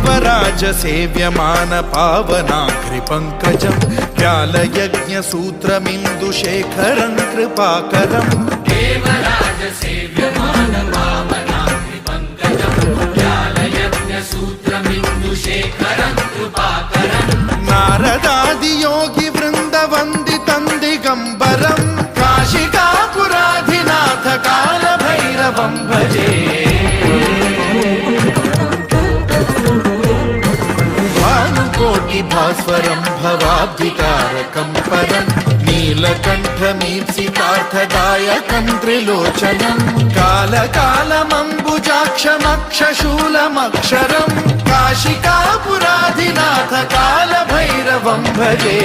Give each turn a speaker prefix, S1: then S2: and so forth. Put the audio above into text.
S1: देवराज सेव्यमान पावनाघ्रिपङ्कजं व्यालयज्ञसूत्रमिन्दुशेखरं कृपाकरं
S2: देवराज सेव्यमान पावनाघ्रिपङ्कजं व्यालयज्ञसूत्रमिन्दुशेखरं कृपाकरं
S1: नारदादियोगि वृन्दवन्दितं दिगम्बरं काशिकापुराधिनाथ कालभैरवं भजे भास्वरं भवाब्धिकारकं परं नीलकण्ठमीप्सितार्थदायकं त्रिलोचनं कालकालमम्बुजाक्षमक्षशूलमक्षरं काशिकापुराधिनाथ कालभैरवं भजे।